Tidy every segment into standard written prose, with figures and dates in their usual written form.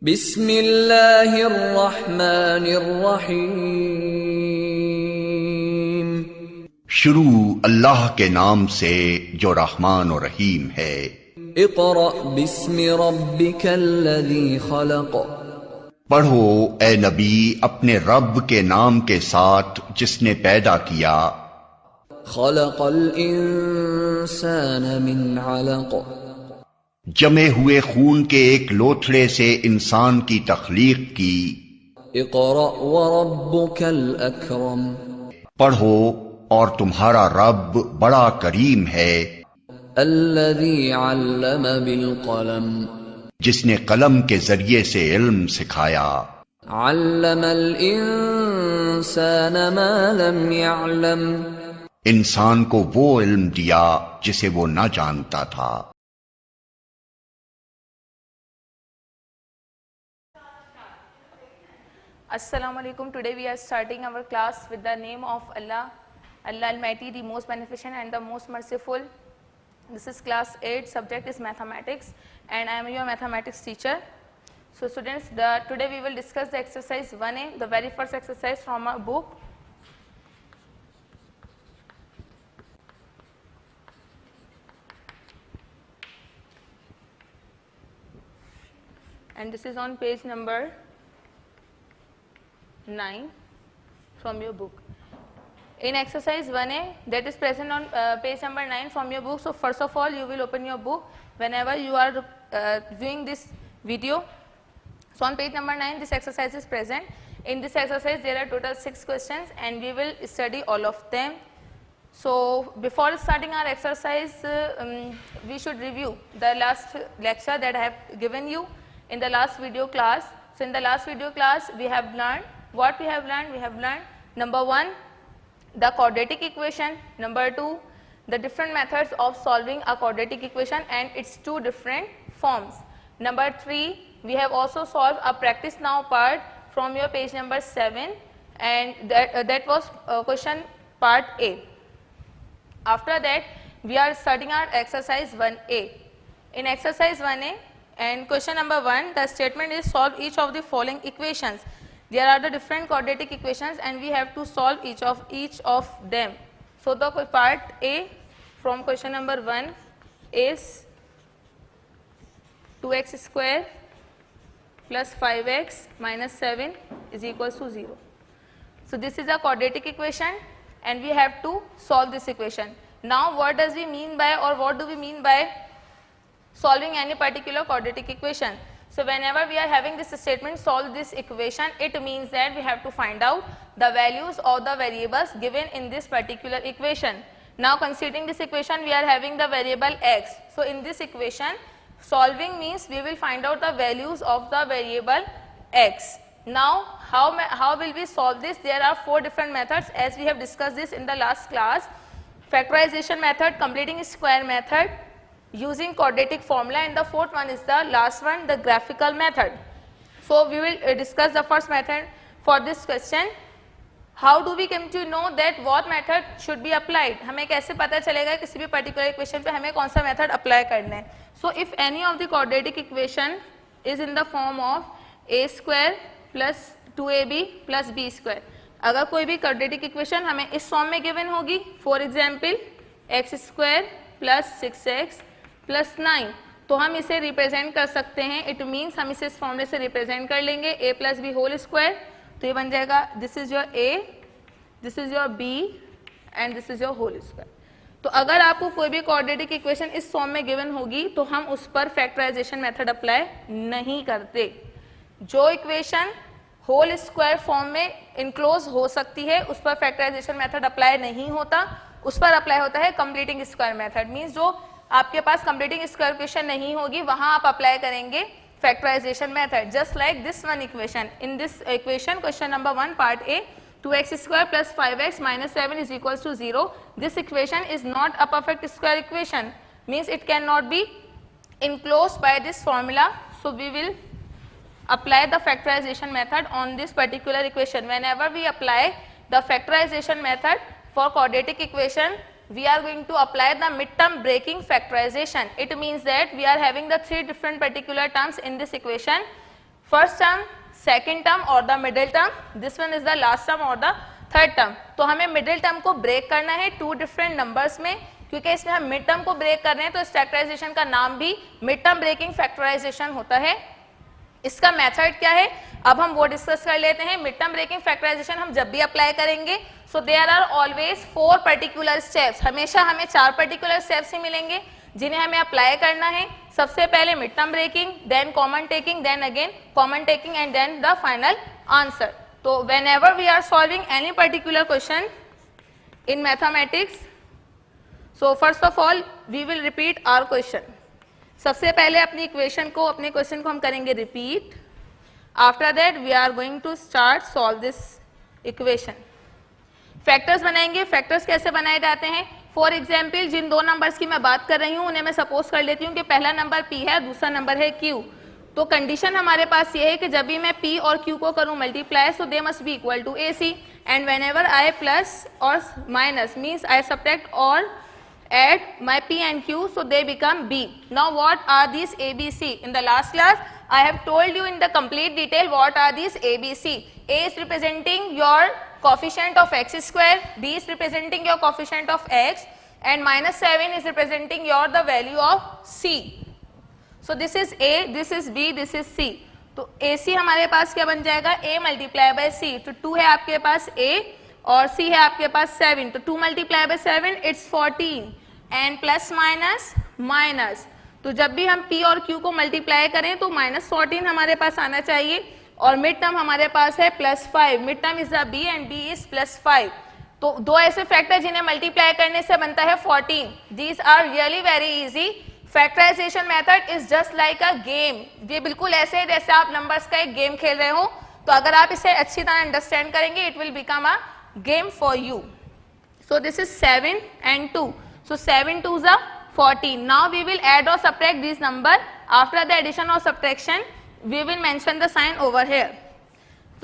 बिस्मिल्लाहिर्रहमानिर्रहीम। शुरू अल्लाह के नाम से जो रहमान और रहीम है। इक़रा बिस्मि रब्बिकल्लज़ी खलक़। पढ़ो ए नबी अपने रब के नाम के साथ जिसने पैदा किया। खलक़ल इंसान मिन अलक़। जमे हुए खून के एक लोथड़े से इंसान की तख्लीक की। इक़रा व रब्बुकल अकरम। पढ़ो और तुम्हारा रब बड़ा करीम है। अल्लज़ी अल्लम बिल क़लम। जिसने कलम के जरिए से इल्म सिखाया। अल्लमल इंसान मा लम यअलम। इंसान को वो इल्म दिया जिसे वो न जानता था। Assalamu alaikum. Today we are starting our class with the name of Allah, Allah Almighty, the most beneficent and the most merciful. This is class 8, subject is mathematics and I am your mathematics teacher. So students, today we will discuss the exercise 1A, the very first exercise from our book. And this is on page number 9 from your book. In exercise 1A, that is present on page number 9 from your book. So first of all, you will open your book whenever you are viewing this video. So on page number 9, this exercise is present. In this exercise, there are total 6 questions and we will study all of them. So before starting our exercise, we should review the last lecture that I have given you in the last video class. So in the last video class, we have learned what we have learned. We have learned number 1, the quadratic equation, number 2, the different methods of solving a quadratic equation and its 2 different forms. Number 3, we have also solved a practice now part from your page number 7 and that was question part A. After that, we are starting our exercise 1A. In exercise 1A and question number 1, the statement is solve each of the following equations. There are the different quadratic equations and we have to solve each of them. So the part A from question number 1 is 2x square plus 5x minus 7 is equals to 0. So this is a quadratic equation and we have to solve this equation. Now what does we mean by, or what do we mean by solving any particular quadratic equation? So whenever we are having this statement solve this equation, it means that we have to find out the values of the variables given in this particular equation. Now considering this equation, we are having the variable x. So in this equation, solving means we will find out the values of the variable x. Now how will we solve this? There are 4 different methods as we have discussed this in the last class. Factorization method, completing square method, using quadratic formula, and the 4th one is the last one, the graphical method. So we will discuss the first method for this question. How do we come to know that what method should be applied? हमें कैसे पता चलेगा किसी भी particular equation पे हमें कौन सा method apply करना है? So if any of the quadratic equation is in the form of a square plus 2ab plus b square, अगर कोई भी quadratic equation हमें इस form में given होगी, for example x square plus 6x plus 9, तो हम इसे रिप्रेजेंट कर सकते हैं. इट मीन्स हम इसे इस फॉर्मूले से रिप्रेजेंट कर लेंगे a plus B whole square. तो ये बन जाएगा this is your a, this is your b and this is your whole square. तो अगर आपको कोई भी क्वाड्रेटिक इक्वेशन इस फॉर्म में गिवन होगी तो हम उस पर फैक्टराइजेशन मेथड अप्लाई नहीं करते. जो इक्वेशन होल स्क्वायर फॉर्म में इनक्लोज हो सकती है उस पर फैक्टराइजेशन मेथड अप्लाई नहीं होता, उस पर अप्लाई होता है कंप्लीटिंग स्क्वायर मेथड. मीन्स जो आपके पास कंप्लीटिंग स्क्वायर इक्वेशन नहीं होगी वहां आप अप्लाई करेंगे factorization method. Just like this one equation. In this equation question number 1 part A, 2x square plus 5x minus 7 is equals to 0. This equation is not a perfect square equation, means it cannot be enclosed by this formula. So we will apply the factorization method on this particular equation. Whenever we apply the factorization method for quadratic equation, we are going to apply the midterm breaking factorization. It means that we are having the 3 different particular terms in this equation. First term, second term और the middle term, this one is the last term और the third term. तो हमें middle term को break करना है to different numbers में, क्योंकि इसमें हम मिड टर्म को ब्रेक कर रहे हैं तो इस फैक्टराइजेशन का नाम भी मिड टर्म ब्रेकिंग फैक्टराइजेशन होता है। इसका मेथड क्या है अब हम वो डिस्कस कर लेते हैं। मिड टर्म ब्रेकिंग फैक्टराइजेशन हम जब भी अप्लाई करेंगे so there are always 4 particular steps, हमेशा हमें 4 पर्टिकुलर स्टेप्स ही मिलेंगे जिन्हें हमें अप्लाई करना है। सबसे पहले mid term breaking, then common taking, then again common taking and then the final answer. तो whenever we are solving any particular question in mathematics, so first of all we will repeat our question. सबसे पहले अपने question को हम करेंगे repeat. After that we are going to start solve this equation. Factors बनाएंगे। Factors कैसे बनाए जाते हैं? फॉर एग्जाम्पल जिन दो नंबर्स की मैं बात कर रही हूँ उन्हें मैं सपोज कर लेती हूँ कि पहला नंबर P है, दूसरा नंबर है Q। तो कंडीशन हमारे पास ये है कि जब भी मैं P और Q को करूँ multiply so they must be equal to AC, and whenever I plus और माइनस मीन्स आई सब्ट्रैक्ट और add my P and Q so they become B. Now what are these ABC? In the last class I have told you in the complete detail what are these ABC. A is representing your coefficient of x square, B is representing your coefficient of x, and minus 7 is representing your the value of C. So this is A, this is B, this is C. तो AC हमारे पास क्या बन जाएगा? A multiplied by C. तो 2 है आपके पास A और C है आपके पास 7, तो 2 multiplied by 7 it's 14 and plus minus minus. तो जब भी हम P और Q को मल्टीप्लाई करें तो -14 हमारे पास आना चाहिए, और मिड टर्म हमारे पास है +5, mid term is the B and B is +5। तो दो ऐसे फैक्टर जिन्हें मल्टीप्लाई करने से बनता है 14। These are really very easy. Factorization method is just like a game. ये बिल्कुल ऐसे है जैसे आप नंबर्स का एक गेम खेल रहे हो, तो अगर आप इसे अच्छी तरह अंडरस्टैंड करेंगे it will become a game for you. So this is 7 and 2. So 7 2s are 14. Now we will add or subtract this number. After the addition or subtraction, we will mention the sign over here.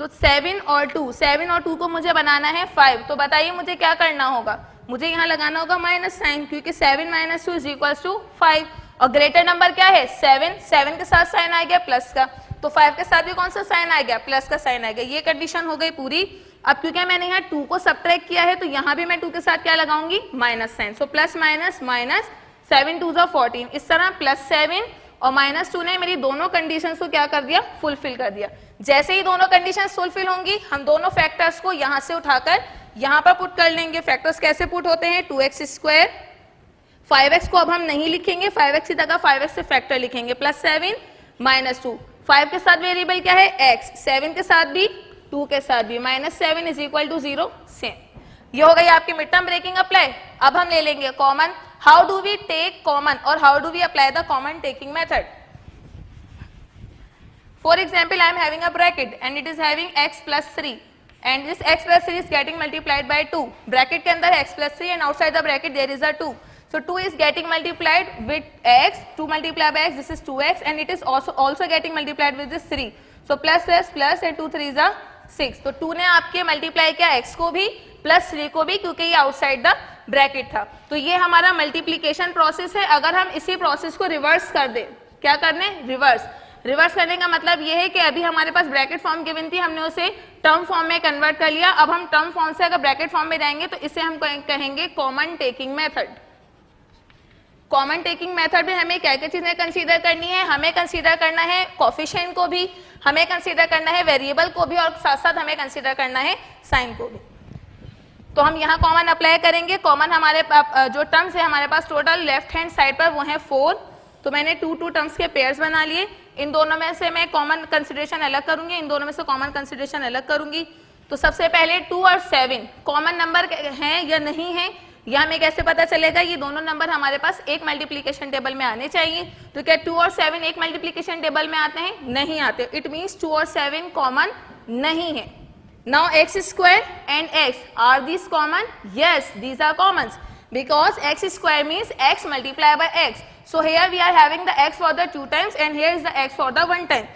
So 7 और 2, 7 और 2 को मुझे बनाना है 5. तो बताइए मुझे क्या करना होगा? मुझे यहाँ लगाना होगा माइनस साइन, क्योंकि 7 - 2 = 5। और ग्रेटर नंबर क्या है? 7, 7 के साथ साइन आ गया प्लस का, तो 5 के साथ भी कौन सा साइन आ गया? प्लस का साइन आ गया। ये कंडीशन हो गई पूरी। अब क्योंकि मैंने यहाँ 2 को सब्ट्रैक्ट किया है तो यहाँ भी मैं 2 के साथ क्या लगाऊंगी? Minus sign. So plus minus minus, 7 2s are 14। इस तरह +7 और -2 ने मेरी दोनों कंडीशंस को क्या कर दिया? फुलफिल कर दिया। जैसे ही दोनों कंडीशंस फुलफिल होंगी हम दोनों फैक्टर्स को यहाँ से उठाकर यहाँ पर पुट कर लेंगे। फैक्टर्स कैसे पुट होते हैं? 2x², 5x को अब हम नहीं लिखेंगे, 5x की जगह 5x से फैक्टर लिखेंगे, +7 -2। 5 के साथ वेरिएबल क्या है? x, 7 के साथ भी 2 के साथ भी, -7 = 0 सेम। ये हो गई आपकी मिड टर्म ब्रेकिंग अप्लाई। अब हम ले लेंगे common. How do we take common और how do we apply the common taking method? For example I am having a bracket and it is having x + 3 and this x + 3 is getting multiplied by 2। Bracket के अंदर x + 3 and outside the bracket there is a 2। So 2 is getting multiplied with x, 2 multiplied by x, this is 2x, and it is also getting multiplied with this 3. So plus and 2 3s are 6. तो 2 ने आपके multiply किया x को भी plus 3 को भी, क्योंकि ये आउटसाइड द ब्रैकेट था। तो ये हमारा मल्टीप्लीकेशन प्रोसेस है। अगर हम इसी प्रोसेस को रिवर्स कर दें, क्या करने? रिवर्स करने का मतलब ये है कि अभी हमारे पास ब्रैकेट फॉर्म गिवन थी, हमने उसे टर्म फॉर्म में कन्वर्ट कर लिया। अब हम टर्म फॉर्म से अगर ब्रैकेट फॉर्म में जाएंगे तो इसे हम कहेंगे common taking method. Common taking method में हमें क्या क्या चीजें कंसीडर करनी है? हमें कंसीडर करना है कोफिशिएंट को भी, हमें कंसीडर करना है वेरिएबल को भी, और साथ साथ हमें कंसीडर करना है साइन को भी। तो हम यहाँ कॉमन अप्लाई करेंगे। कॉमन हमारे जो टर्म्स है हमारे पास टोटल लेफ्ट हैंड साइड पर वो है 4। तो मैंने 2 टर्म्स के पेयर्स बना लिए। इन दोनों में से मैं कॉमन कंसिडरेशन अलग करूंगी, इन दोनों में से कॉमन कंसिडरेशन अलग करूंगी। तो सबसे पहले 2 और 7 कॉमन नंबर हैं या नहीं है, यह हमें कैसे पता चलेगा? ये दोनों नंबर हमारे पास एक मल्टीप्लिकेशन टेबल में आने चाहिए। तो क्या 2 और 7 एक मल्टीप्लिकेशन टेबल में आते हैं? नहीं आते। इट मीन्स 2 और 7 कॉमन नहीं है। Now x² and x, are these common? Yes, these are common because x² means x multiplied by x. So here we are having the x for the 2 times and here is the x for the 1 time.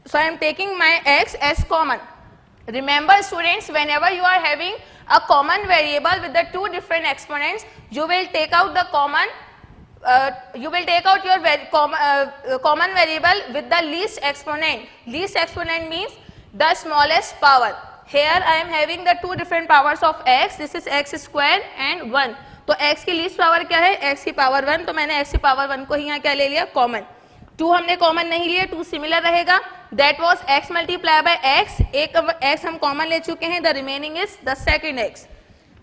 So I am taking my x as common. Remember students, whenever you are having a common variable with the 2 different exponents, you will take out the common you will take out your common variable with the least exponent. Least exponent means the smallest power. Here I am having the two different powers of x. This is x square and 1. तो x की least power क्या है? x की power 1. तो मैंने x की power 1 को ही यहाँ क्या ले लिया? कॉमन. 2 हमने कॉमन नहीं लिया, 2 सिमिलर रहेगा. That was x multiply by x. एक x हम कॉमन ले चुके हैं. The remaining is the second x.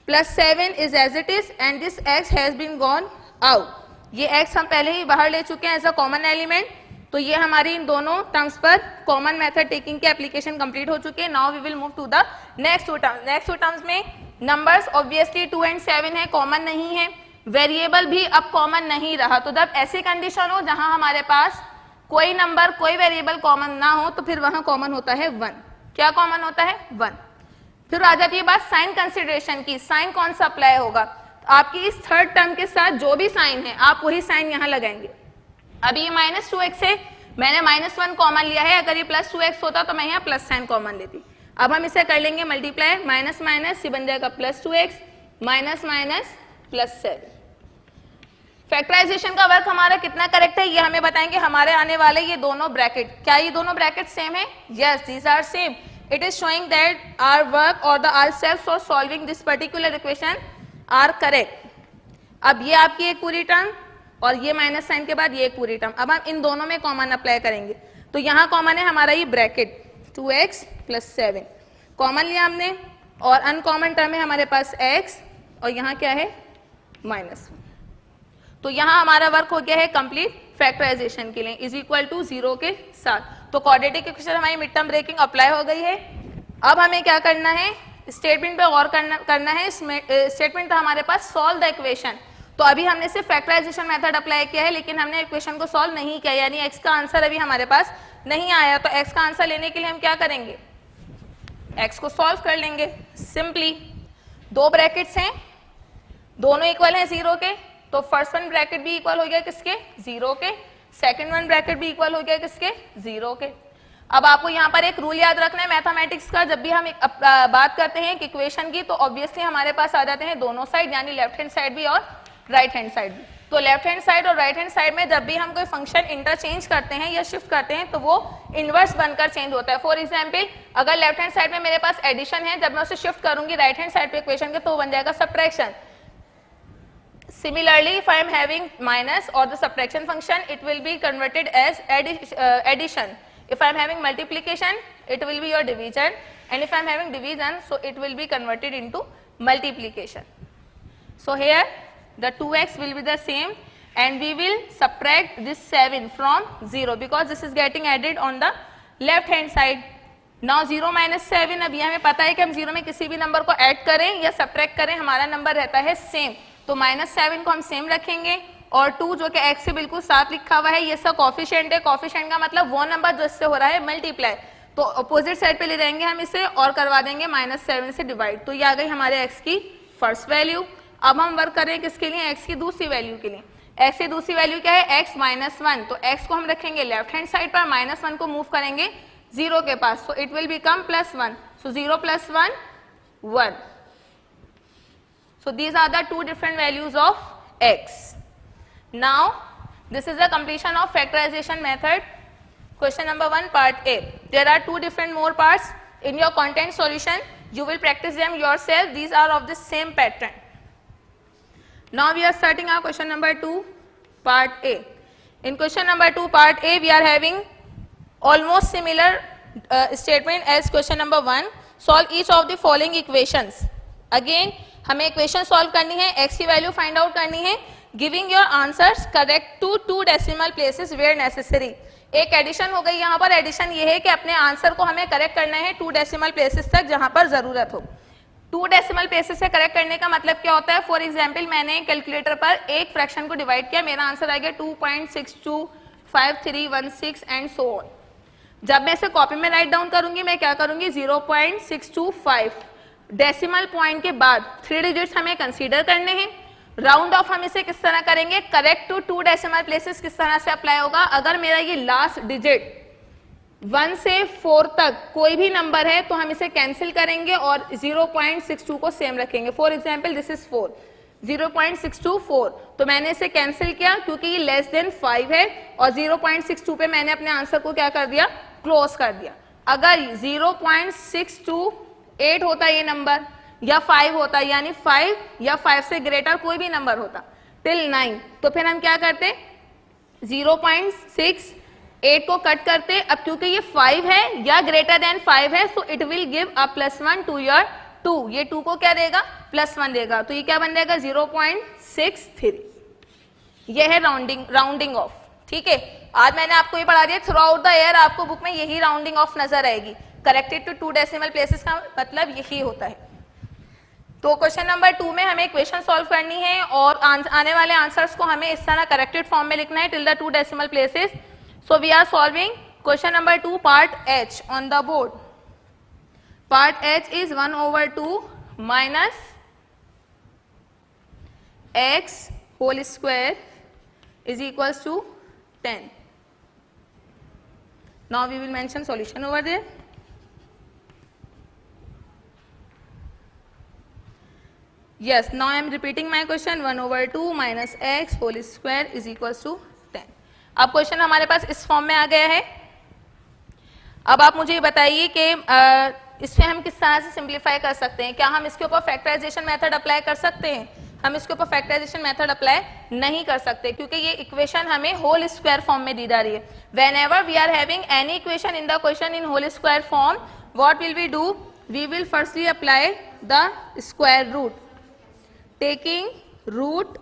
Plus 7 is as it is and this x has been gone out. ये x हम पहले ही बाहर ले चुके हैं एज अ कॉमन एलिमेंट. तो ये हमारी इन दोनों टर्म्स पर कॉमन मेथड टेकिंग के एप्लीकेशन कंप्लीट हो चुके हैं. Now we will move to the next two terms. Next two terms में नंबर्स ऑब्वियसली 2 and 7 है, कॉमन नहीं है. वेरिएबल भी अब कॉमन नहीं रहा. तो जब ऐसी कंडीशन हो जहां हमारे पास कोई नंबर कोई वेरिएबल कॉमन ना हो तो फिर वहां कॉमन होता है 1. क्या कॉमन होता है? 1. फिर आ जाती है बात साइन कंसिडरेशन की. साइन कौन सा अप्लाई होगा? आपकी इस थर्ड टर्म के साथ जो भी साइन है आप वही साइन यहाँ लगाएंगे. अभी ये -2x है, मैंने -1 कॉमन लिया है. अगर ये +2x होता तो मैं यहाँ प्लस साइन कॉमन लेती. अब हम इसे कर लेंगे मल्टीप्लाई. माइनस माइनस ये बन जाएगा +2x माइनस माइनस +7. फैक्टराइजेशन का वर्क हमारा कितना करेक्ट है ये हमें बताएंगे हमारे आने वाले ये दोनों ब्रैकेट. क्या ये दोनों ब्रैकेट सेम है? Yes, these are same. It is showing that our work or the our steps for solving this particular equation are correct. अब ये आपकी एक पूरी टर्म और ये माइनस साइन के बाद ये एक पूरी टर्म. अब हम इन दोनों में कॉमन अप्लाई करेंगे. तो यहाँ कॉमन है हमारा ये ब्रैकेट 2x + 7 कॉमन लिया हमने और अनकॉमन टर्म है हमारे पास x और यहाँ क्या है? -1. तो यहाँ हमारा वर्क हो गया है कंप्लीट फैक्टराइजेशन के लिए इज इक्वल टू 0 के साथ. तो क्वाड्रेटिक इक्वेशन हमारी मिड टर्म ब्रेकिंग अप्लाई हो गई है. अब हमें क्या करना है? स्टेटमेंट पे गौर करना है. स्टेटमेंट था हमारे पास सॉल्व द इक्वेशन. तो अभी हमने सिर्फ फैक्टराइजेशन मेथड अप्लाई किया है लेकिन हमने इक्वेशन को सॉल्व नहीं किया, यानी x का आंसर अभी हमारे पास नहीं आया. तो x का आंसर लेने के लिए हम क्या करेंगे? x को सॉल्व कर लेंगे सिंपली. दो ब्रैकेट्स हैं, दोनों इक्वल हैं 0 के. तो फर्स्ट वन ब्रैकेट भी इक्वल हो गया किसके? 0 के. सेकंड वन ब्रैकेट भी इक्वल हो गया किसके? 0 के. अब आपको यहाँ पर एक रूल याद रखना है मैथमेटिक्स का. जब भी हम बात करते हैं इक्वेशन की तो ऑब्वियसली हमारे पास आ जाते हैं दोनों साइड, यानी लेफ्ट हैंड साइड भी और राइट हैंड साइड भी. तो लेफ्ट हैंड साइड और राइट हैंड साइड में जब भी हम कोई फंक्शन इंटरचेंज करते हैं या शिफ्ट करते हैं तो वो इनवर्स बनकर चेंज होता है. फॉर एग्जांपल अगर लेफ्ट हैंड साइड में मेरे पास एडिशन है, जब मैं उसे शिफ्ट करूंगी राइट हैंड साइड पे इक्वेशन के तो बन जाएगा subtraction. Similarly, if I am having minus or the subtraction function, it will be converted as addition. If I am having multiplication, it will be your division, and if I am having division, so it will be converted into multiplication. So here the 2x will be the same, and we will subtract this 7 from 0 because this is getting added on the left hand side. Now 0 minus 7, अभी हमें पता है कि हम 0 में किसी भी number को ऐड करें या सब्ट्रैक्ट करें हमारा नंबर रहता है सेम. तो -7 को हम सेम रखेंगे और 2 जो कि x से बिल्कुल साथ लिखा हुआ है ये इसका कोफिशिएंट है. कोफिशिएंट का मतलब वो नंबर जो इससे हो रहा है मल्टीप्लाई. तो अपोजिट साइड पे ले जाएंगे हम इसे और करवा देंगे -7 से डिवाइड. तो ये आ गई हमारे x की फर्स्ट वैल्यू. अब हम वर्क करें किसके लिए? x की दूसरी वैल्यू के लिए. x की दूसरी वैल्यू क्या है? x -1. तो x को हम रखेंगे लेफ्ट हैंड साइड पर, -1 को मूव करेंगे 0 के पास. So it will become +1. So 0 + 1 1. So these are the two different values of x. Now this is the completion of factorization method. Question number 1 part A. There are two different more parts in your content solution. You will practice them yourself. These are of the same pattern. Now we are starting our question number 2 part A. In question number 2 part A we are having almost similar statement as question number 1. Solve each of the following equations. Again हमें equation solve करनी है, x की value find out करनी है. Giving your answers correct to 2 decimal places where necessary. एक addition हो गई यहाँ पर. एडिशन ये है कि अपने आंसर को हमें करेक्ट करना है 2 डेसिमल प्लेसेस तक जहाँ पर जरूरत हो. 2 डेसिमल प्लेसेस से करेक्ट करने का मतलब क्या होता है? फॉर एग्जाम्पल मैंने कैलकुलेटर पर एक फ्रैक्शन को डिवाइड किया, मेरा आंसर आ गया 2.625316 एंड सो ऑन. जब मैं इसे कॉपी में राइट डाउन करूंगी मैं क्या करूंगी? 0.625 डेसिमल पॉइंट के बाद 3 डिजिट्स हमें कंसीडर करने हैं. राउंड ऑफ हम इसे किस तरह करेंगे? करेक्ट टू 2 डेसिमल प्लेसेस किस तरह से अप्लाई होगा? अगर मेरा ये लास्ट डिजिट 1 से 4 तक कोई भी नंबर है तो हम इसे कैंसिल करेंगे और 0.62 को सेम रखेंगे. For example this is 4. 0.624, तो मैंने इसे कैंसिल किया क्योंकि ये लेस देन 5 है और 0.62 पे मैंने अपने आंसर को क्या कर दिया, क्लोज कर दिया। अगर 0.628 होता ये नंबर या 5 होता, यानी 5 या 5 से ग्रेटर कोई भी नंबर होता टिल 9, तो फिर हम क्या करते, 0.68 को कट करते। अब क्योंकि ये 5 है या ग्रेटर देन 5 है, so it will give a +1 to your 2, ये 2 को क्या देगा, +1 देगा, तो ये क्या बन जाएगा 0.63। ये है राउंडिंग ऑफ। ठीक है, आज मैंने आपको ये पढ़ा दिया, थ्रू आउट द ईयर आपको बुक में यही राउंडिंग ऑफ नजर आएगी। करेक्टेड टू 2 डेसिमल प्लेसेस का मतलब यही होता है। तो क्वेश्चन नंबर 2 में हमें इक्वेशन सॉल्व करनी है और आने वाले आंसर्स को हमें इस तरह करेक्टेड फॉर्म में लिखना है till the 2 decimal places. So we are solving question number 2 part H on the board. Part H is 1/2 minus x whole square is equals to 10. Now we will mention solution over there. Yes, now I am repeating my question, 1/2 minus x whole square is equals to 10. अब question हमारे पास इस form में आ गया है। अब आप मुझे बताइए कि इसमें हम किस तरह से सिंप्लीफाई कर सकते हैं। क्या हम इसके ऊपर फैक्टराइजेशन मेथड अप्लाई कर सकते हैं? हम इसके ऊपर फैक्टराइजेशन मेथड अप्लाई नहीं कर सकते क्योंकि ये इक्वेशन हमें होल स्क्वायर फॉर्म में दी जा रही है। Whenever we are having any equation in the question in whole square form, what will we do, we will firstly apply the square root, taking root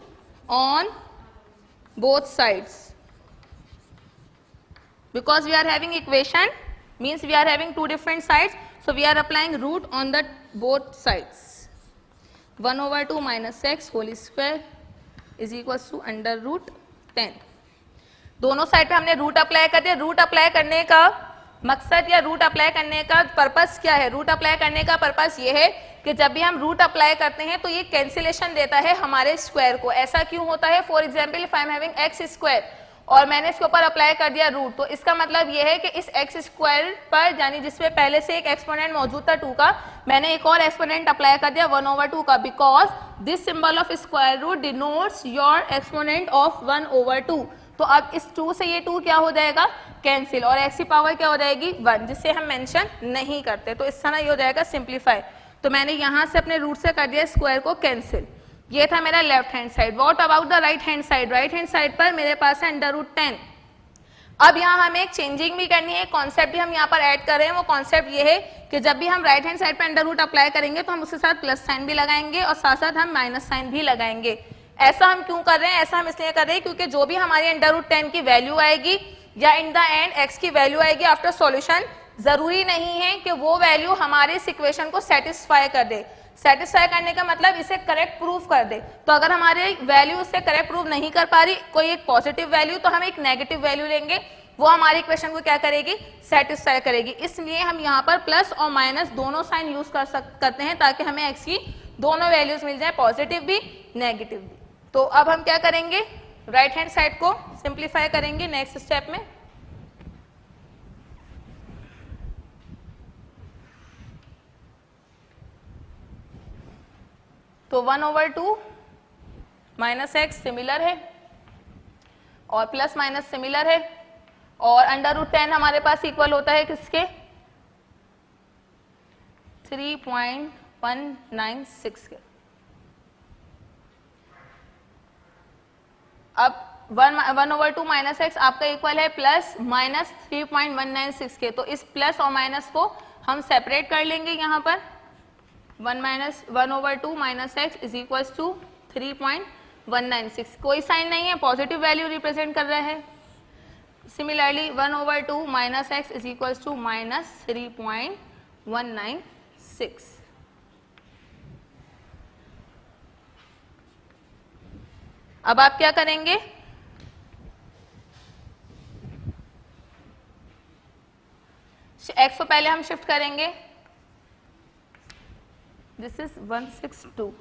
on both sides, because we are having equation means we are having 2 different sides, so we are applying root on the both sides. 1/2 minus x whole square is equals to √10। दोनों side पे हमने root apply कर दिया। Root apply करने का मकसद या root apply करने का पर्पस क्या है? रूट अप्लाई करने का पर्पस ये है कि जब भी हम रूट अप्लाई करते हैं तो ये कैंसिलेशन देता है हमारे स्क्वायर को। ऐसा क्यों होता है? For example if I am having x square और मैंने इसके ऊपर अप्लाई कर दिया रूट, तो इसका मतलब ये है कि इस एक्स स्क्वायर पर, यानी जिसमें पहले से एक एक्सपोनेंट मौजूद था 2 का, मैंने एक और एक्सपोनेंट अप्लाई कर दिया 1/2 का, because this symbol of square root denotes your exponent of 1/2। तो अब इस 2 से ये 2 क्या हो जाएगा, कैंसिल, और एक्स की पावर क्या हो जाएगी 1, जिसे हम मेंशन नहीं करते। तो इस तरह ये हो जाएगा सिंप्लीफाई। तो मैंने यहाँ से अपने रूट से कर दिया स्क्वायर को कैंसिल। ये था मेरा left hand side. What about the right hand side? Right hand side पर मेरे पास है √10। अब यहाँ हमें एक चेंजिंग भी करनी है, कॉन्सेप्ट भी हम यहाँ पर ऐड कर रहे हैं। वो कॉन्सेप्ट ये है कि जब भी हम राइट हैंड साइड पर अंडर रूट अप्लाई करेंगे तो हम उसके साथ प्लस साइन भी लगाएंगे और साथ साथ हम माइनस साइन भी लगाएंगे। ऐसा हम क्यों कर रहे हैं? ऐसा हम इसलिए कर रहे हैं क्योंकि जो भी हमारी √10 की वैल्यू आएगी या इन द एंड x की वैल्यू आएगी आफ्टर सॉल्यूशन, जरूरी नहीं है कि वो वैल्यू हमारे इस इक्वेशन को सेटिस्फाई कर दे। सेटिस्फाई करने का मतलब इसे करेक्ट प्रूफ कर दे। तो अगर हमारे वैल्यू इससे करेक्ट प्रूफ नहीं कर पा रही, कोई एक पॉजिटिव वैल्यू, तो हम एक नेगेटिव वैल्यू लेंगे, वो हमारे इक्वेशन को क्या करेगी, सेटिस्फाई करेगी। इसलिए हम यहाँ पर प्लस और माइनस दोनों साइन यूज करते हैं ताकि हमें एक्स की दोनों वैल्यूज मिल जाए, पॉजिटिव भी नेगेटिव भी। तो अब हम क्या करेंगे, राइट हैंड साइड को सिंप्लीफाई करेंगे नेक्स्ट स्टेप में। तो 1/2 माइनस एक्स सिमिलर है और प्लस माइनस सिमिलर है, और √10 हमारे पास इक्वल होता है किसके, 3.196 के। अब 1/2 माइनस एक्स आपका इक्वल है प्लस माइनस 3.196 के। तो इस प्लस और माइनस को हम सेपरेट कर लेंगे यहाँ पर। 1/2 minus x is equal to 3.196, कोई साइन नहीं है, पॉजिटिव वैल्यू रिप्रेजेंट कर रहा है। Similarly 1/2 minus x is equal to minus 3.196। अब आप क्या करेंगे, एक्स को पहले हम शिफ्ट करेंगे, this is 162,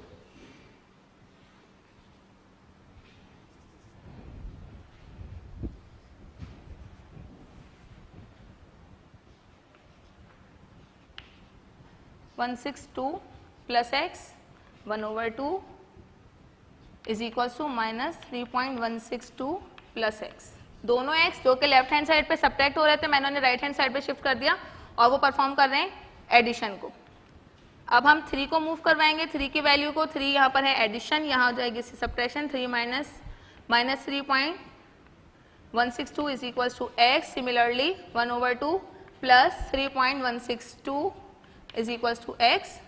plus x 1/2 is equal to minus 3.162 plus x. दोनों एक्स जो कि लेफ्ट हैंड साइड पे सब्ट्रैक्ट हो रहे थे, मैंने उन्हें राइट हैंड साइड पे शिफ्ट कर दिया और वो परफॉर्म कर रहे हैं एडिशन को। अब हम 3 को मूव करवाएंगे, 3 की वैल्यू को, 3 यहाँ पर है एडिशन, यहाँ हो जाएगी subtraction, 3 minus 3.162 is equal to x. Similarly 1/2 plus 3.162 is equal to x.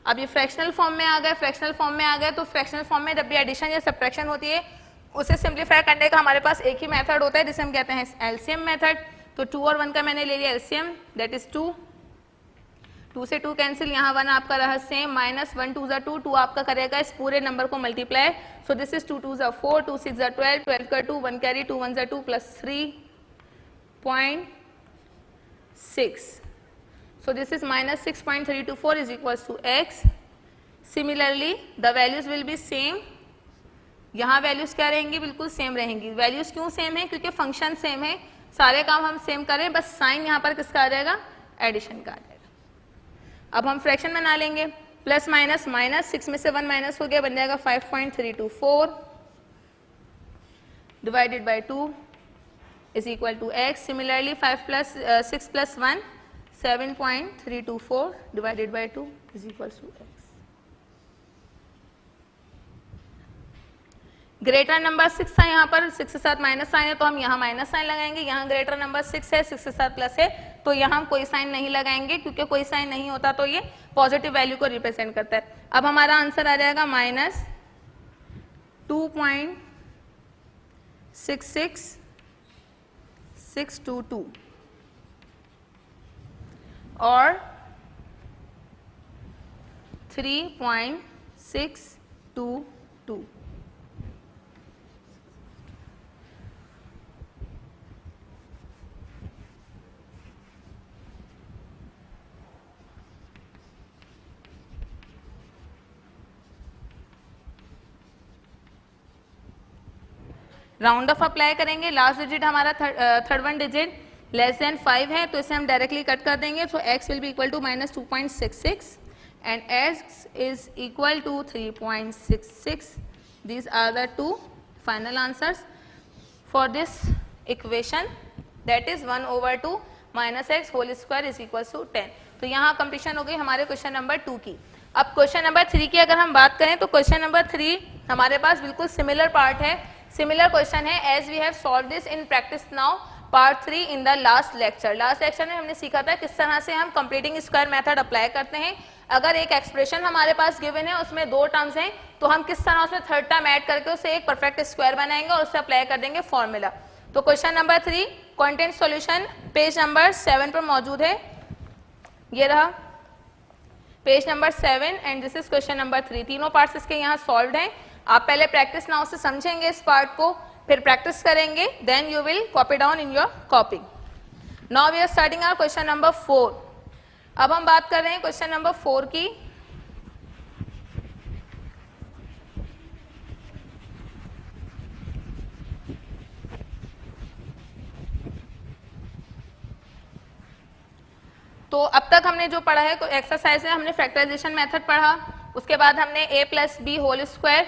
अब ये फ्रैक्शनल फॉर्म में आ गए, फ्रैक्शनल फॉर्म में आ गए तो फ्रैक्शनल फॉर्म में जब भी एडिशन या सब्ट्रैक्शन होती है उसे सिंप्लीफाई करने का हमारे पास एक ही मेथड होता है जिसे हम कहते हैं एलसीएम मेथड। तो 2 और 1 का मैंने ले लिया एलसीएम, दैट इज 2, 2 से 2 कैंसिल, यहाँ 1 आपका रहा सेम, माइनस 1 2 ज़ा 2, 2 आपका करेगा इस पूरे नंबर को मल्टीप्लाई, सो दिस इज 2 2 ज़ा 4, 2 6 ज़ा 12, 12 का 2, 1 कैरी, 2 1 ज़ा 2 plus 3.6, so this is minus 6.324 is equals to x. Similarly the values will be same, यहाँ वैल्यूज क्या रहेंगी, बिल्कुल सेम रहेंगी। वैल्यूज क्यों सेम है, क्योंकि फंक्शन सेम है, सारे काम हम सेम करें, बस साइन यहाँ पर किसका आ जाएगा, एडिशन का आ जाएगा। अब हम फ्रैक्शन बना लेंगे, प्लस माइनस, माइनस 6 में से 1 माइनस हो गया, बन जाएगा 5.324 divided by 2 is equal to x. Similarly 6 plus 1 7.324 divided by 2 is equal to x. Greater number 6 था, यहाँ पर 6 के साथ माइनस साइन है तो हम यहाँ माइनस साइन लगाएंगे, यहाँ ग्रेटर नंबर 6 है, 6 के साथ प्लस है तो यहाँ हम कोई साइन नहीं लगाएंगे, क्योंकि कोई साइन नहीं होता तो ये पॉजिटिव वैल्यू को रिप्रेजेंट करता है। अब हमारा आंसर आ जाएगा माइनस 2.66622 और 3.622। राउंड ऑफ अप्लाई करेंगे, लास्ट डिजिट हमारा third one digit less than 5 है तो इसे हम डायरेक्टली कट कर देंगे, so x will be equal to minus 2.66 and x is equal to 3.66। These are the two final answers for this equation, that is 1/2 minus x whole square is equal to 10। तो यहाँ completion हो गई हमारे question number 2 की। अब question number 3 की अगर हम बात करें तो क्वेश्चन नंबर 3 हमारे पास बिल्कुल सिमिलर पार्ट है, सिमिलर क्वेश्चन है as we have solve this in practice now part 3 in the last lecture. Last lecture में हमने सीखा था किस तरह से हम कंप्लीटिंग स्क्वायर मेथड अप्लाई करते हैं। अगर एक एक्सप्रेशन हमारे पास गिवन है उसमें 2 टर्म्स हैं तो हम किस तरह उसमें थर्ड टर्म ऐड करके उसे एक परफेक्ट स्क्वायर बनाएंगे और उसे अप्लाई कर देंगे फॉर्मूला। तो question number 3 content solution page number 7 पर मौजूद है, ये रहा page number 7 and this is question number 3। तीनों पार्ट्स इसके यहाँ सॉल्व हैं। आप पहले प्रैक्टिस नाउ से समझेंगे इस पार्ट को, फिर प्रैक्टिस करेंगे, then you will copy down in your copy. Now we are starting our question number 4। अब हम बात कर रहे हैं क्वेश्चन नंबर 4 की। तो अब तक हमने जो पढ़ा है एक्सरसाइज है, हमने फैक्टराइजेशन मेथड पढ़ा, उसके बाद हमने a plus B whole square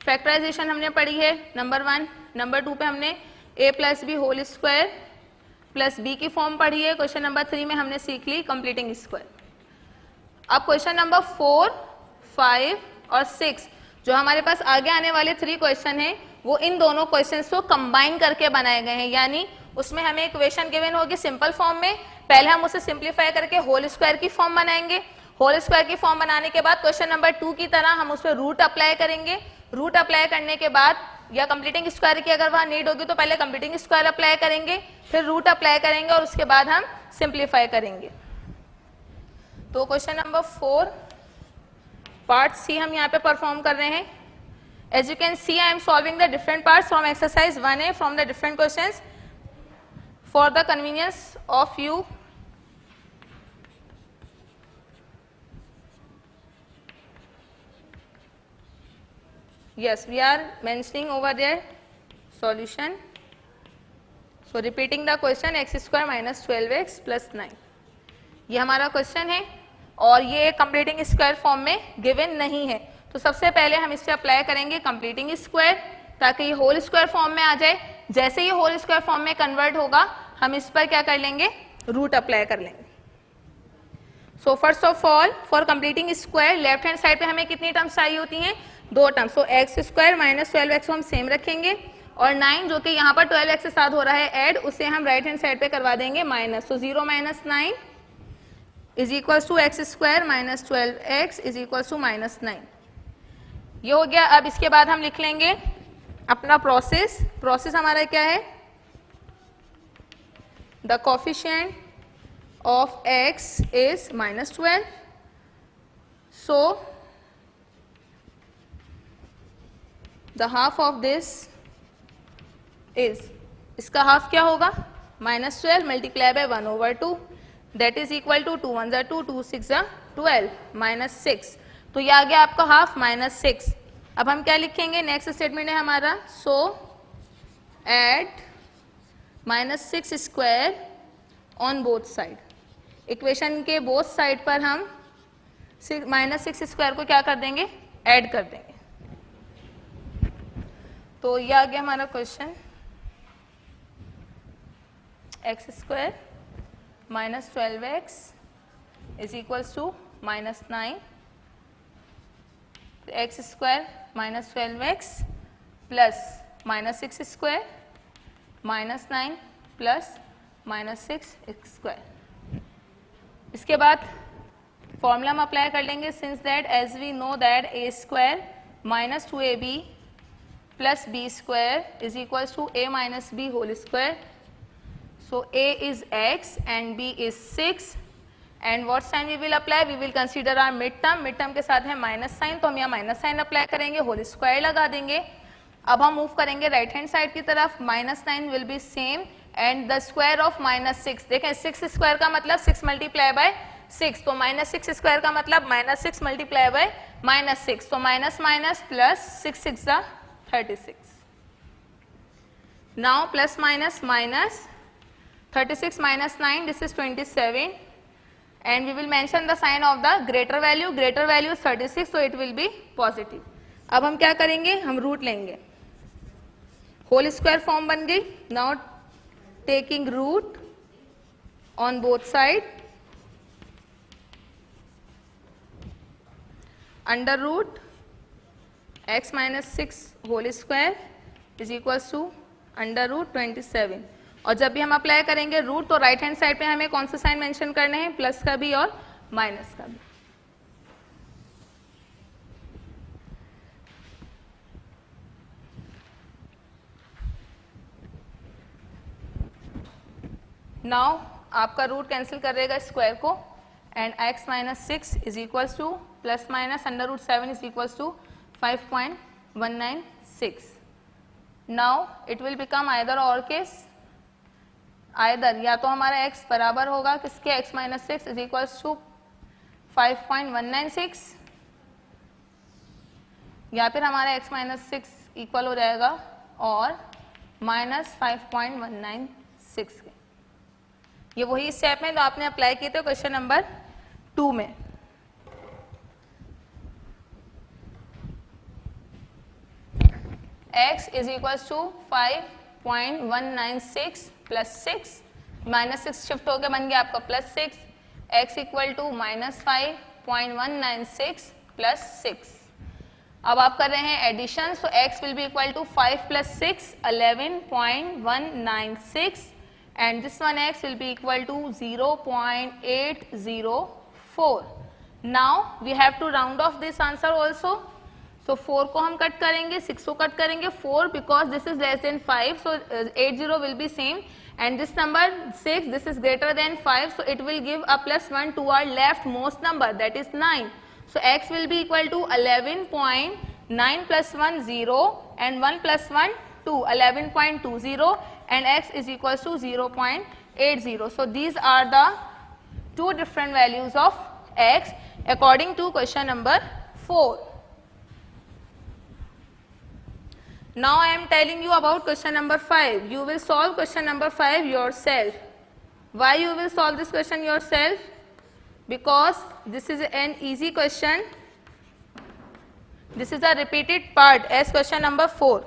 factorisation हमने पढ़ी है नंबर 1। नंबर 2 पे हमने a plus B whole square plus b की फॉर्म पढ़ी है। क्वेश्चन नंबर 3 में हमने सीख ली कंप्लीटिंग स्क्वायर। अब क्वेश्चन नंबर 4, 5 और 6 जो हमारे पास आगे आने वाले 3 क्वेश्चन हैं वो इन दोनों क्वेश्चंस को कंबाइन करके बनाए गए हैं, यानी उसमें हमें इक्वेशन गिवन होगी सिंपल फॉर्म में, पहले हम उसे सिंप्लीफाई करके होल स्क्वायर की फॉर्म बनाएंगे। होल स्क्वायर की फॉर्म बनाने के बाद क्वेश्चन नंबर 2 की तरह हम उस पर रूट अप्लाई करेंगे। रूट अप्लाई करने के बाद या कंप्लीटिंग स्क्वायर की अगर वहाँ नीड होगी तो पहले कंप्लीटिंग स्क्वायर अप्लाई करेंगे, फिर रूट अप्लाई करेंगे और उसके बाद हम सिंप्लीफाई करेंगे। तो क्वेश्चन नंबर 4 पार्ट सी हम यहाँ पे परफॉर्म कर रहे हैं। As you can see I am solving the different parts from exercise 1A from the different questions for the convenience of you. Yes, we are mentioning over there solution. So repeating the question x square minus 12x plus 9. ये हमारा question है और ये completing square form में given नहीं है, तो तो सबसे पहले हम इस पे अप्लाई करेंगे कंप्लीटिंग स्क्वायर, ताकि ये होल स्क्वायर फॉर्म में आ जाए। जैसे ये होल स्क्वायर फॉर्म में कन्वर्ट होगा, हम इस पर क्या कर लेंगे, रूट अप्लाई कर लेंगे। सो first of all for completing square left hand side पे हमें कितनी टर्म्स चाहिए होती हैं, 2 टर्म्स। सो एक्स स्क्वायर माइनस 12x हम सेम रखेंगे, और 9 जो कि यहाँ पर 12x के साथ हो रहा है ऐड, उसे हम राइट हैंड साइड पे करवा देंगे minus. So 0 minus 9 is equals to x square minus 12x is equals to minus 9। ये हो गया। अब इसके बाद हम लिख लेंगे अपना प्रोसेस हमारा क्या है, the coefficient of x is minus 12, so the half of this is, इसका हाफ क्या होगा, minus 12 multiply by 1/2, that is equal to 2 1 2 2 6 12 minus 6। तो ये आ गया आपका हाफ माइनस 6। अब हम क्या लिखेंगे, नेक्स्ट स्टेटमेंट है हमारा, so add minus 6 square on both side. Equation के बोथ साइड पर हम माइनस 6 स्क्वायर को क्या कर देंगे, ऐड कर देंगे। तो ये आ गया हमारा question, x square minus 12x is equals to minus 9, x square minus 12x plus minus 6 square minus 9 plus minus 6 square. इसके बाद फॉर्मूला हम अप्लाई कर लेंगे, since that as we know that a square minus 2ab plus b square is equals to a minus b whole square. So a is x and b is 6, and what sign we will apply? We will consider our mid term. Mid term के साथ है minus sign, तो हम यहाँ minus sign apply करेंगे, whole square लगा देंगे। अब हम मूव करेंगे राइट हैंड साइड की तरफ, minus 9 will be same and the square of minus 6। देखें 6 स्क्वायर का मतलब 6 मल्टीप्लाई बाय 6, तो माइनस 6 स्क्वायर का मतलब माइनस 6 मल्टीप्लाई बाय माइनस 6, तो minus minus plus 6 6 36। Now plus minus minus 36 minus 9, this is 27, and we will mention the sign of the greater value. Greater value is 36, so it will be positive. अब हम क्या करेंगे, हम root लेंगे, whole square form बन गई। Now taking root on both side, under root x minus 6 whole square is equals to under root 27। और जब भी हम अप्लाई करेंगे रूट, तो राइट हैंड साइड पे हमें कौन सा साइन मेंशन करने हैं, प्लस का भी और माइनस का भी। नाउ आपका रूट कैंसिल कर देगा स्क्वायर को, and x minus 6 is equals to plus minus under root 7 is equals to 5.196। Now it will become either और केस, आइदर या तो हमारा x बराबर होगा किसके, x minus 6 is equals to 5.196, या फिर हमारा x माइनस 6 इक्वल हो जाएगा और माइनस 5.196 के। ये वही स्टेप में जो आपने अप्लाई किए थे क्वेश्चन नंबर 2 में। x is equals to 5.196 plus 6, minus 6 shift हो गया, बन गया आपका plus 6, x equal to minus 5.196 plus 6। अब आप कर रहे हैं addition, so x will be equal to 5 plus 6 11.196, and this one x will be equal to 0.804। Now we have to round off this answer also, so 4 को हम cut करेंगे, 6 को cut करेंगे, 4 because this is less than 5, so 80 will be same, and this number 6 this is greater than 5, so it will give a plus 1 to our left most number, that is 9. So x will be equal to 11.9 plus 1 0 and 1 plus 1 2, 11.20, and x is equals to 0.80. So these are the two different values of x according to question number 4. Now I am telling you about question number 5. You will solve question number 5 yourself. Why you will solve this question yourself? Because this is an easy question. This is a repeated part as question number 4.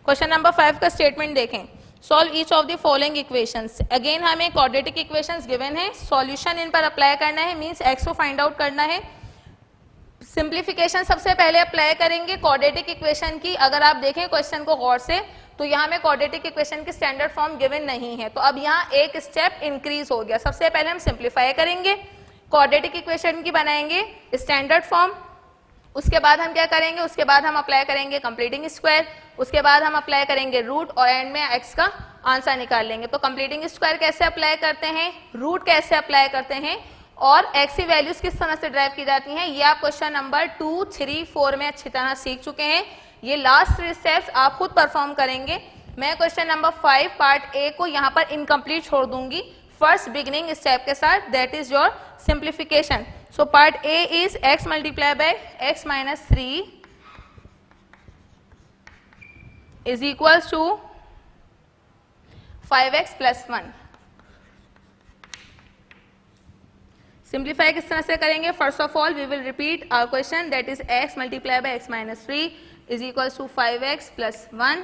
Question number 5 का statement देखें. Solve each of the following equations. Again हमें quadratic equations given है, solution इन पर apply करना है, means x को find out करना है. सिंप्लीफिकेशन सबसे पहले अप्लाई करेंगे क्वाड्रेटिक इक्वेशन की. अगर आप देखें क्वेश्चन को गौर से तो यहाँ में क्वाड्रेटिक इक्वेशन की स्टैंडर्ड फॉर्म गिवन नहीं है, तो अब यहाँ एक स्टेप इंक्रीज हो गया. सबसे पहले हम सिंप्लीफाई करेंगे, क्वाड्रेटिक इक्वेशन की बनाएंगे स्टैंडर्ड फॉर्म. उसके बाद हम क्या करेंगे, उसके बाद हम अप्लाई करेंगे कंप्लीटिंग स्क्वायर, उसके बाद हम अप्लाई करेंगे रूट और एंड में एक्स का आंसर निकाल लेंगे. तो कंप्लीटिंग स्क्वायर कैसे अप्लाई करते हैं, रूट कैसे अप्लाई करते हैं और एक्स की वैल्यूज किस तरह से ड्राइव की जाती हैं, ये आप क्वेश्चन नंबर 2, 3, 4 में अच्छी तरह सीख चुके हैं. ये लास्ट 3 स्टेप्स आप खुद परफॉर्म करेंगे. मैं क्वेश्चन नंबर 5 पार्ट ए को यहाँ पर इनकम्प्लीट छोड़ दूंगी फर्स्ट बिगिनिंग स्टेप के साथ, that is your simplification. So part a is x multiply by x minus 3 is equals to 5x plus 1. Simplify किस तरह से करेंगे, first of all we will repeat our question, that is x multiply by x minus 3 is equals to 5x plus 1.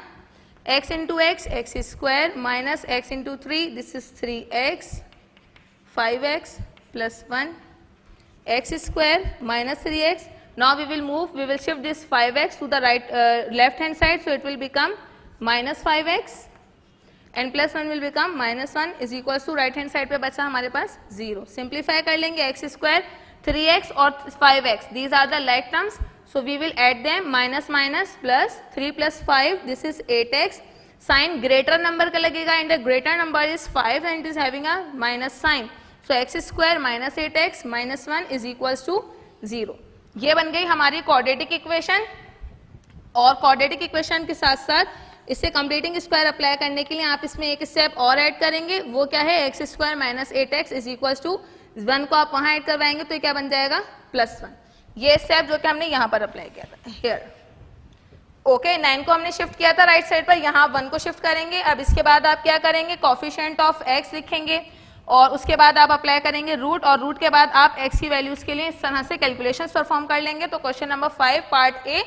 x into x square minus x into 3, this is 3x, 5x plus 1, x square minus 3x. Now we will shift this 5x to the right left hand side, so it will become minus 5x and plus 1 will become minus 1 is equals to right hand side पे बचा हमारे पास 0. Simplify कर लेंगे x square, 3x और 5x, these are the like terms. So we will add them, minus minus plus 3 plus 5, this is 8x. Sign greater number का लगेगा and the greater number is 5 and it is having a minus sign. So x square minus 8x minus 1 is equals to 0. ये बन गई हमारी quadratic equation. और quadratic equation के साथ साथ इससे कंप्लीटिंग स्क्वायर अप्लाई करने के लिए आप इसमें एक स्टेप और ऐड करेंगे, वो क्या है, x square minus 8x is equals to 1 को आप वहाँ ऐड करवाएंगे तो क्या बन जाएगा प्लस 1. ये स्टेप जो कि हमने यहाँ पर अप्लाई किया था हियर. ओके 9 को हमने शिफ्ट किया था राइट साइड पर, यहाँ 1 को शिफ्ट करेंगे. अब इसके बाद आप क्या करेंगे, कोफिशिएंट ऑफ x लिखेंगे और उसके बाद आप अप्लाई करेंगे रूट, और रूट के बाद आप x की वैल्यूज के लिए इस तरह से कैलकुलेशंस परफॉर्म कर लेंगे. तो question number 5 part A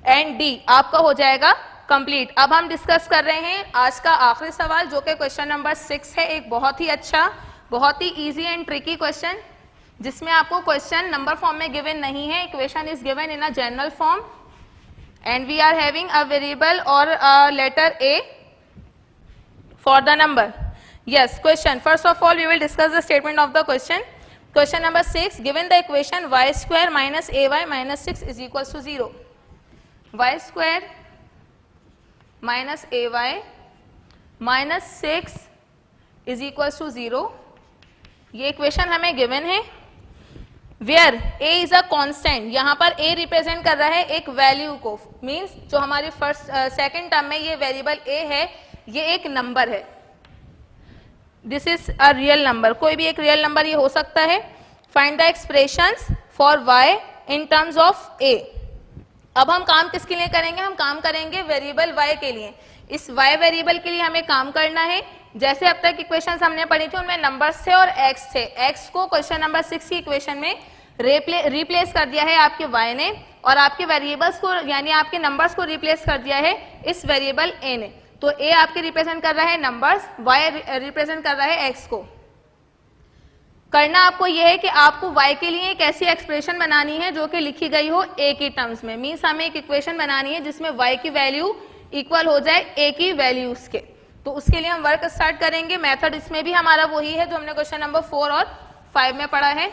and D आपका हो जाएगा कंप्लीट. अब हम डिस्कस कर रहे हैं आज का आखिरी सवाल जो कि क्वेश्चन नंबर 6 है. एक बहुत ही अच्छा, बहुत ही इजी एंड ट्रिकी क्वेश्चन जिसमें आपको क्वेश्चन नंबर फॉर्म में गिवन नहीं है, equation is given in a general form and we are having a variable or a letter a for the number. Yes, question. First of all, we will discuss the statement of the question. Question number 6, given the equation y square minus ay minus 6 is equals to 0. Y square minus ay minus 6 is equals to 0. ये equation हमें given है. Where a is a constant, यहाँ पर a represent कर रहा है एक value को, मींस जो हमारी फर्स्ट सेकंड टर्म में ये वेरिएबल a है, ये एक नंबर है. This is a real number, कोई भी एक रियल नंबर ये हो सकता है. Find the expressions for y in terms of a. अब हम काम किसके लिए करेंगे, हम काम करेंगे वेरिएबल y के लिए. इस y वेरिएबल के लिए हमें काम करना है. जैसे अब तक इक्वेशंस हमने पढ़ी थी उनमें नंबर्स थे और x थे. x को क्वेश्चन नंबर 6 की इक्वेशन में रिप्लेस कर दिया है आपके y ने, और आपके वेरिएबल्स को यानी आपके नंबर्स को रिप्लेस कर दिया है इस वेरिएबल a ने. तो a आपके रिप्रेजेंट कर रहा है नंबर्स, y रिप्रेजेंट कर रहा है x को. करना आपको यह है कि आपको y के लिए एक ऐसी एक्सप्रेशन बनानी है जो कि लिखी गई हो a की टर्म्स में. मीन्स हमें एक इक्वेशन बनानी है जिसमें y की वैल्यू इक्वल हो जाए a की वैल्यूज के. तो उसके लिए हम वर्क स्टार्ट करेंगे. मेथड इसमें भी हमारा वही है जो हमने क्वेश्चन नंबर 4 और 5 में पढ़ा है.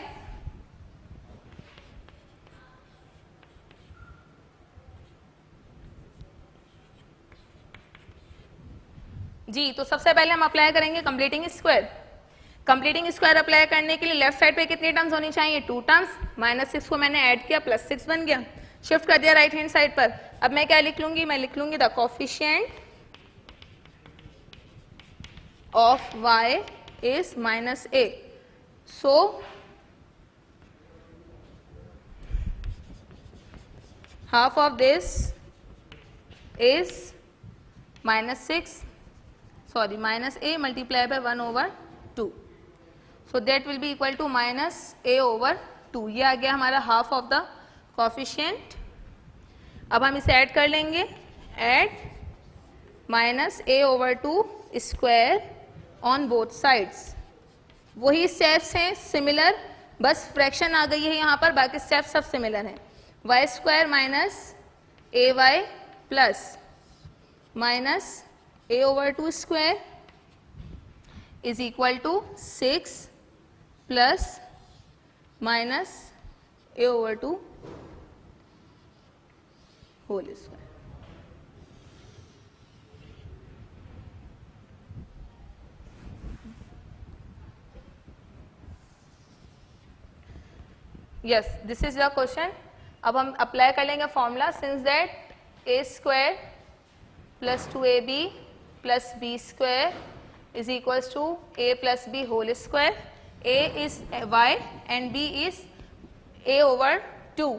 जी, तो सबसे पहले हम अप्लाई करेंगे completing square. Completing square apply करने के लिए लेफ्ट साइड पे कितनी टर्म्स होनी चाहिए, 2 टर्म्स. माइनस 6 को मैंने ऐड किया, प्लस 6 बन गया. शिफ्ट कर दिया राइट हैंड साइड पर. अब मैं क्या लिख लूंगी, मैं लिख लूंगी the coefficient of y is minus a. So half of this is minus 6, sorry, minus a multiplied by 1 over 2. So that will be equal to minus a over 2. ये आ गया हमारा half of the coefficient. अब हम इसे add कर लेंगे, add minus a over two square on both sides. वही स्टेप्स हैं सिमिलर, बस फ्रैक्शन आ गई है यहाँ पर, बाकी स्टेप्स सब सिमिलर हैं। Y square minus a y plus minus a over two square is equal to 6 plus minus a over two whole square. Yes, this is the question. अब हम अप्लाई कर लेंगे formula, since that a square plus 2ab plus B square is equals to a plus B whole square. a is y and b is a over 2।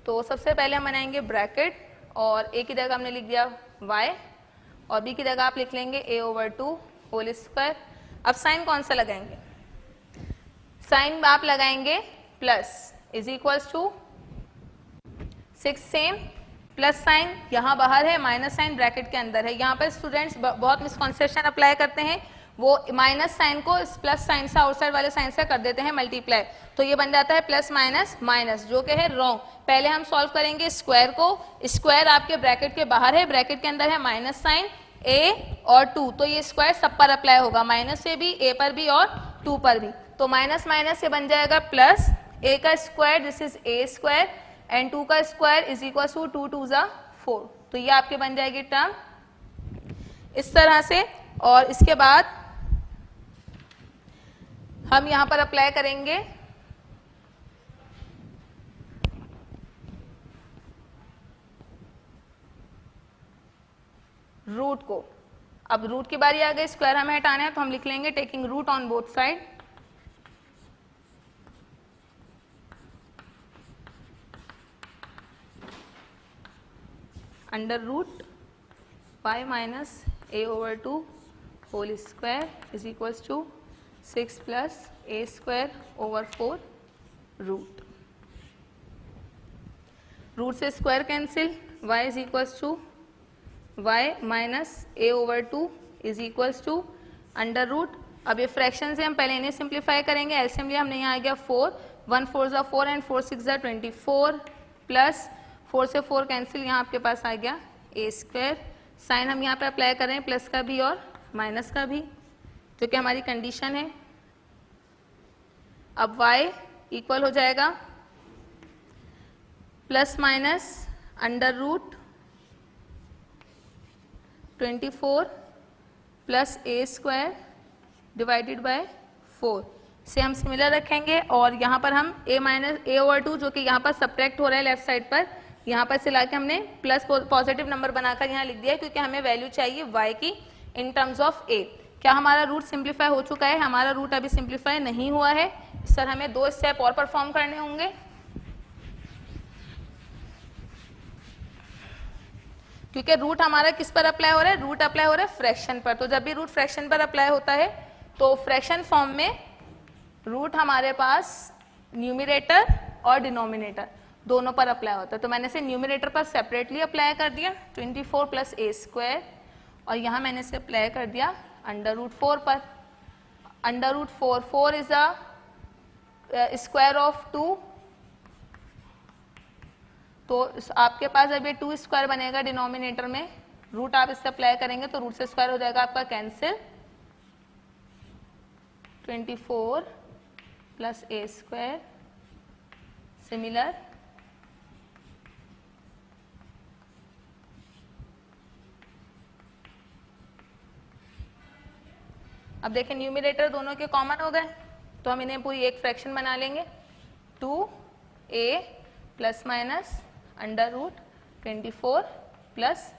तो सबसे पहले हम बनाएंगे bracket, और a की जगह हमने लिख दिया y और b की जगह आप लिख लेंगे a ओवर 2 होल स्क्वायर। अब साइन कौन सा लगाएंगे? साइन आप लगाएंगे plus is equals to 6 same, plus sign यहाँ बाहर है, माइनस साइन ब्रैकेट के अंदर है। यहाँ पर स्टूडेंट्स बहुत मिसकॉन्सेप्शन अप्लाई करते हैं, वो माइनस साइन को इस प्लस साइन से आउटसाइड वाले साइन से कर देते हैं मल्टीप्लाई, तो ये बन जाता है प्लस माइनस माइनस, जो कि है रॉन्ग। पहले हम सॉल्व करेंगे स्क्वायर को, स्क्वायर आपके ब्रैकेट के बाहर है, ब्रैकेट के अंदर है माइनस साइन a और 2, तो ये स्क्वायर सब पर अप्लाई होगा, माइनस से भी, a पर भी और 2 पर भी। तो माइनस माइनस से बन जाएगा प्लस, a का square this is a square and 2 का स्क्वायर इज इक्वल टू 2 2 जा 4। तो ये आपके बन जाएगी टर्म इस तरह से। और इसके बाद हम यहां पर अप्लाई करेंगे रूट को। अब रूट की बारी आ गई, स्क्वायर हमें हटाना है, तो हम लिख लेंगे taking root on both side, under root y minus a over 2 whole square is equals to 6 plus a square over 4 root. Root से square cancel, y is equals to y minus a over 2 is equals to under root. अब ये fraction से हम पहले इन्हें simplify करेंगे, LCM लिया हमने, यहाँ आ गया 4, 1 4 जा 4 एंड 4 6 जा 24 प्लस 4 से 4 कैंसिल, यहाँ आपके पास आ गया a स्क्वायर। साइन हम यहाँ पे अप्लाई कर रहे हैं प्लस का भी और माइनस का भी, जो कि हमारी कंडीशन है। अब y इक्वल हो जाएगा plus minus under root 24 plus a square divided by 4 से हम सिमिलर रखेंगे, और यहाँ पर हम a माइनस a ओवर 2 जो कि यहाँ पर सब्ट्रैक्ट हो रहा है लेफ्ट साइड पर, यहाँ पर से लाके हमने प्लस पॉजिटिव नंबर बनाकर यहाँ लिख दिया, क्योंकि हमें वैल्यू चाहिए y की इन टर्म्स ऑफ a। क्या हमारा रूट सिंप्लीफाई हो चुका है? हमारा रूट अभी सिंप्लीफाई नहीं हुआ है, सर हमें 2 स्टेप और परफॉर्म करने होंगे। क्योंकि रूट हमारा किस पर अप्लाई हो रहा है? रूट अप्लाई हो रहा है फ्रैक्शन पर। तो जब भी रूट फ्रैक्शन पर अप्लाई होता है तो फ्रैक्शन फॉर्म में रूट हमारे पास न्यूमरेटर और डिनोमिनेटर दोनों पर अप्लाई होता है। तो मैंने इसे न्यूमरेटर पर सेपरेटली अप्लाई कर दिया 24 प्लस a स्क्वायर, और यहाँ मैंने इसे अप्लाई कर दिया अंडर रूट 4 पर। Under root 4, 4 is a square of 2, तो आपके पास जब ये 2 स्क्वायर बनेगा डिनोमिनेटर में, रूट आप इससे अप्लाई करेंगे तो रूट से स्क्वायर हो जाएगा आपका cancel, 24 plus a square similar अब देखें न्यूमरेटर दोनों के कॉमन हो गए, तो हम इन्हें पूरी एक फ्रैक्शन बना लेंगे, 2a plus minus under root 24 plus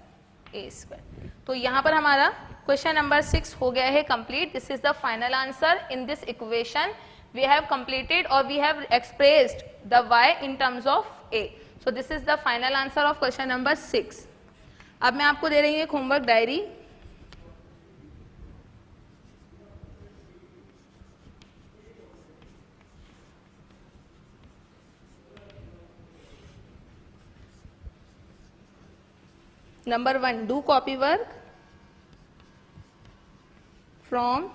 a square. तो यहाँ पर हमारा क्वेश्चन नंबर 6 हो गया है complete. This is the final answer in this equation we have completed और we have expressed the y in terms of a। So this is the final answer of question number 6। अब मैं आपको दे रही हूँ एक homework diary, Number 1, do copy work from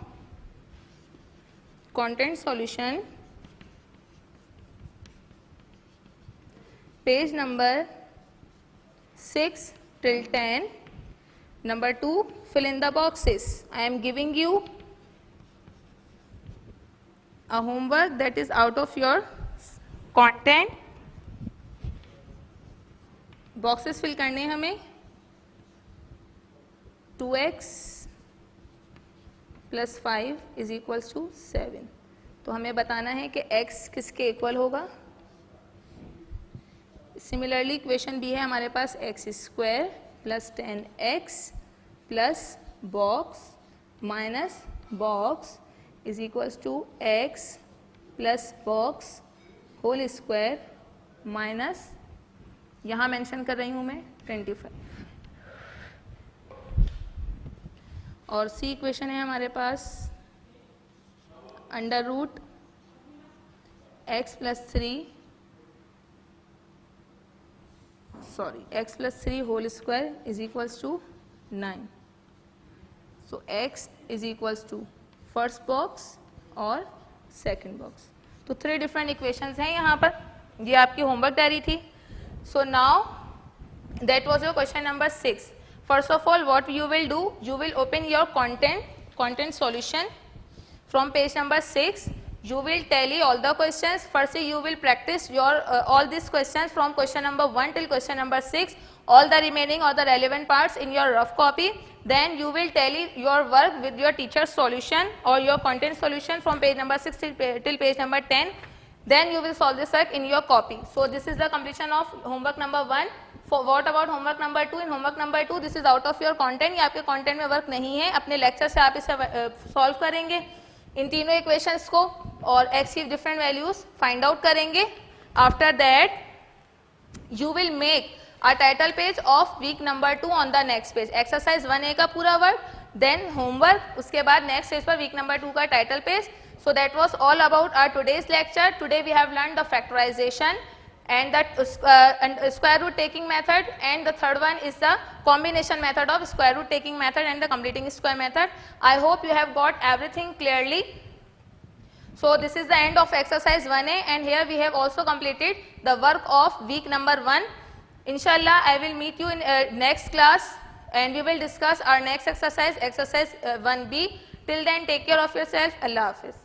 content solution, page number 6 till 10. Number 2, fill in the boxes. I am giving you a homework that is out of your content. Boxes fill करने हमें 2x plus 5 is equals to 7. तो हमें बताना है कि x किसके equal होगा. Similarly equation भी है हमारे पास x स्क्वायर plus 10x plus box minus box is equals to x plus box whole square minus, यहाँ मेंशन कर रही हूँ मैं 25. और सी इक्वेशन है हमारे पास under root x plus 3 whole square is equals to 9. So x is equals to first box और सेकंड बॉक्स. तो 3 डिफरेंट इक्वेशंस हैं यहाँ पर. ये आपकी होमवर्क डायरी थी. So now that was your question number 6. First of all, what you will do, you will open your content solution from page number 6. You will tally all the questions. Firstly, you will practice your all these questions from question number 1 till question number 6. All the remaining or the relevant parts in your rough copy. Then you will tally your work with your teacher's solution or your content solution from page number 6 till page number 10. Then you will solve this work in your copy. So this is the completion of homework number 1. For what about homework number 2? In homework number 2, this is out of your content. ये आपके content में work नहीं है. अपने lecture से आप इसे solve करेंगे इन तीनों इक्वेशंस को और x की डिफरेंट वैल्यूज फाइंड आउट करेंगे. After that you will make a title page of week number 2 on the next page. Exercise 1A का पूरा वर्क, देन होमवर्क, उसके बाद नेक्स्ट पेज पर वीक नंबर 2 का title page. So that was all about our today's lecture. Today we have learned the factorization and the square root taking method, and the third one is the combination method of square root taking method and the completing square method. I hope you have got everything clearly. So this is the end of exercise 1A, and here we have also completed the work of week number 1. Inshallah, I will meet you in next class and we will discuss our next exercise, exercise 1B. Till then, take care of yourself. Allah Hafiz.